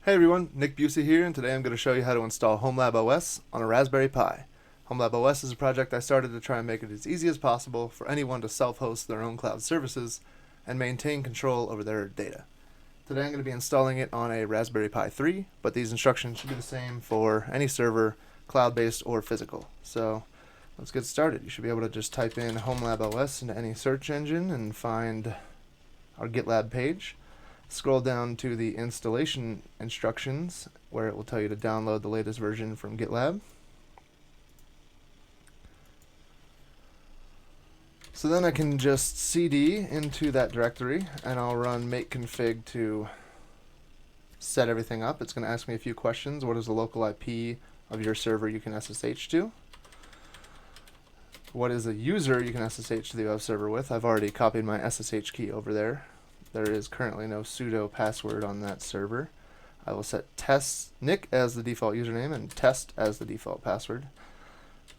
Hey everyone, Nick Busey here, and today I'm going to show you how to install HomelabOS on a Raspberry Pi. HomelabOS is a project I started to try and make it as easy as possible for anyone to self-host their own cloud services and maintain control over their data. Today I'm going to be installing it on a Raspberry Pi 3, but these instructions should be the same for any server, cloud-based or physical. So let's get started. You should be able to just type in HomelabOS into any search engine and find our GitLab page. Scroll down to the installation instructions where it will tell you to download the latest version from GitLab. So then I can just cd into that directory and I'll run make config to set everything up. It's going to ask me a few questions. What is the local IP of your server you can SSH to? What is a user you can SSH to the web server with? I've already copied my SSH key over there. There is currently no sudo password on that server. I will set Nick as the default username and test as the default password.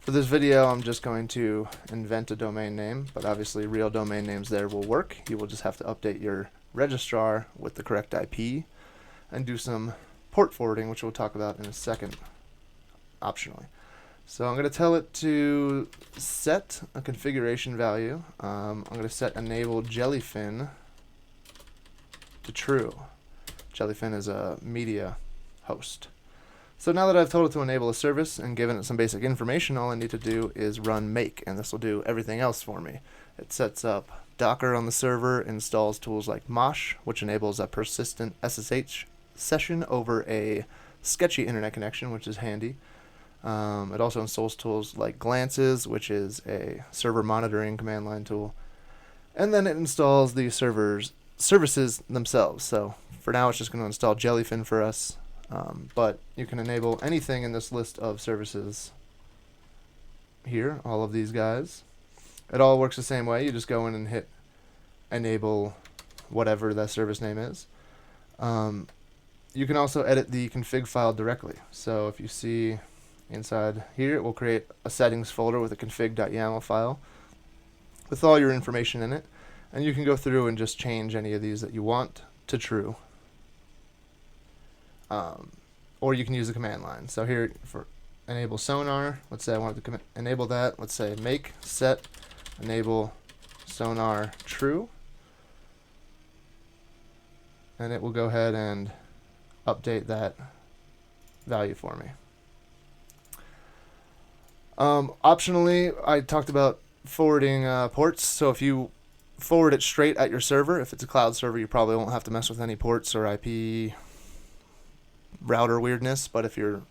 For this video, I'm just going to invent a domain name, but obviously real domain names there will work. You will just have to update your registrar with the correct IP and do some port forwarding, which we'll talk about in a second, optionally. So I'm going to tell it to set a configuration value. I'm going to set enable Jellyfin to true. Jellyfin is a media host. So now that I've told it to enable a service and given it some basic information, all I need to do is run make, and this will do everything else for me. It sets up Docker on the server, installs tools like Mosh, which enables a persistent SSH session over a sketchy internet connection, which is handy. It also installs tools like Glances, which is a server monitoring command line tool. And then it installs the services themselves. So for now it's just going to install Jellyfin for us, but you can enable anything in this list of services here, all of these guys. It all works the same way. You just go in and hit enable whatever that service name is. You can also edit the config file directly. So if you see inside here, it will create a settings folder with a config.yaml file with all your information in it. And you can go through and just change any of these that you want to true. Or you can use the command line. So here for enable sonar, let's say I wanted to enable that. Let's say make set enable sonar true. And it will go ahead and update that value for me. Optionally, I talked about forwarding ports. So if you forward it straight at your server. If it's a cloud server, you probably won't have to mess with any ports or IP router weirdness, but if you're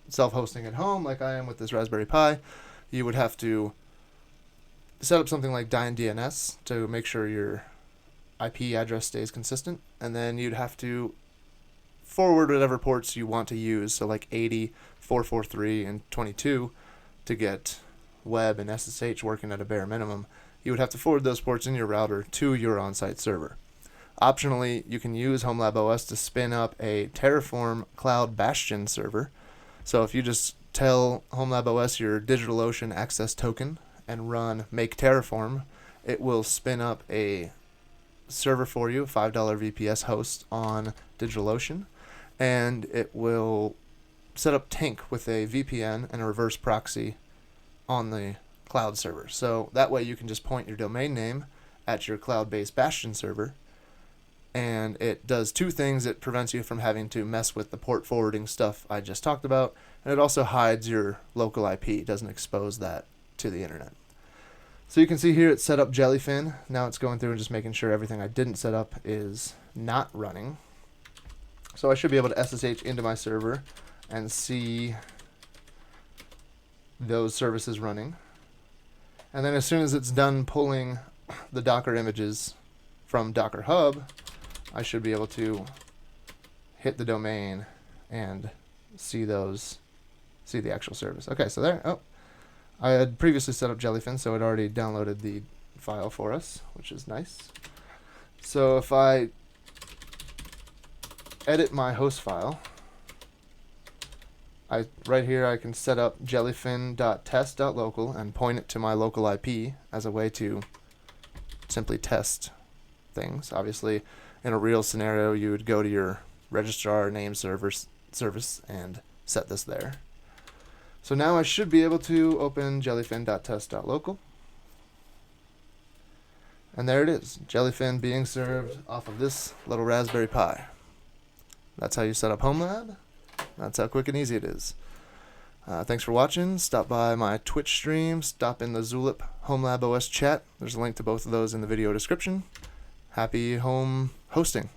self-hosting at home, like I am with this Raspberry Pi, you would have to set up something like DNS to make sure your IP address stays consistent, and then you'd have to forward whatever ports you want to use, so like 80, 443, and 22 to get web and SSH working at a bare minimum. You would have to forward those ports in your router to your on-site server. Optionally, you can use HomelabOS to spin up a Terraform Cloud Bastion server. So if you just tell HomelabOS your DigitalOcean access token and run make Terraform, it will spin up a server for you, a $5 VPS host on DigitalOcean, and it will set up Tink with a VPN and a reverse proxy on the cloud server. So that way you can just point your domain name at your cloud-based Bastion server, and it does two things. It prevents you from having to mess with the port forwarding stuff I just talked about, and it also hides your local IP. It doesn't expose that to the internet. So you can see here it's set up Jellyfin. Now it's going through and just making sure everything I didn't set up is not running. So I should be able to SSH into my server and see those services running. And then as soon as it's done pulling the Docker images from Docker Hub, I should be able to hit the domain and see the actual service. Okay, so there. Oh, I had previously set up Jellyfin, so it already downloaded the file for us, which is nice. So if I edit my host file, right here I can set up jellyfin.test.local and point it to my local IP as a way to simply test things. Obviously, in a real scenario, you would go to your registrar name service and set this there. So now I should be able to open jellyfin.test.local. And there it is, Jellyfin being served off of this little Raspberry Pi. That's how you set up HomeLab. That's how quick and easy it is. Thanks for watching. Stop by my Twitch stream. Stop in the Zulip HomelabOS chat. There's a link to both of those in the video description. Happy home hosting.